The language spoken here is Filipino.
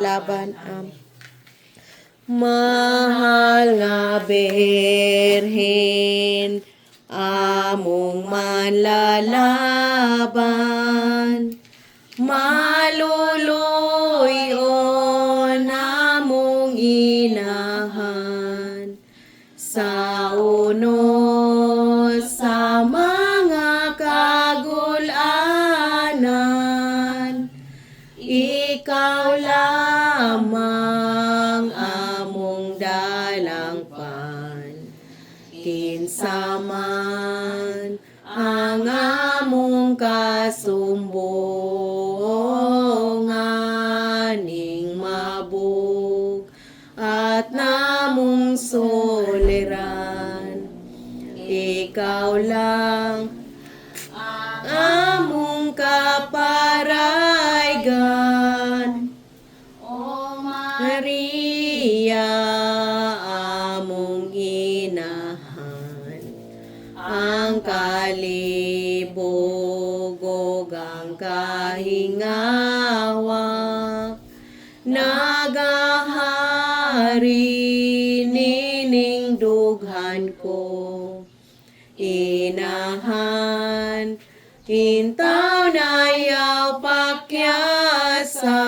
laban mahal nga Birhen, among manlalaban, maluluyon among inahan, sa unos sa mga kagulanan, ikaw lamang among dalangpan. Kinsa man ang among kasumbongan, ning mabug at namong suliran, ikaw lang among kaparaygan. O Maria, among inahan, ang kalibog ug ang kahingawa, nagahari nining dughan ko. Inahan, hintaw na yaw pakyasa.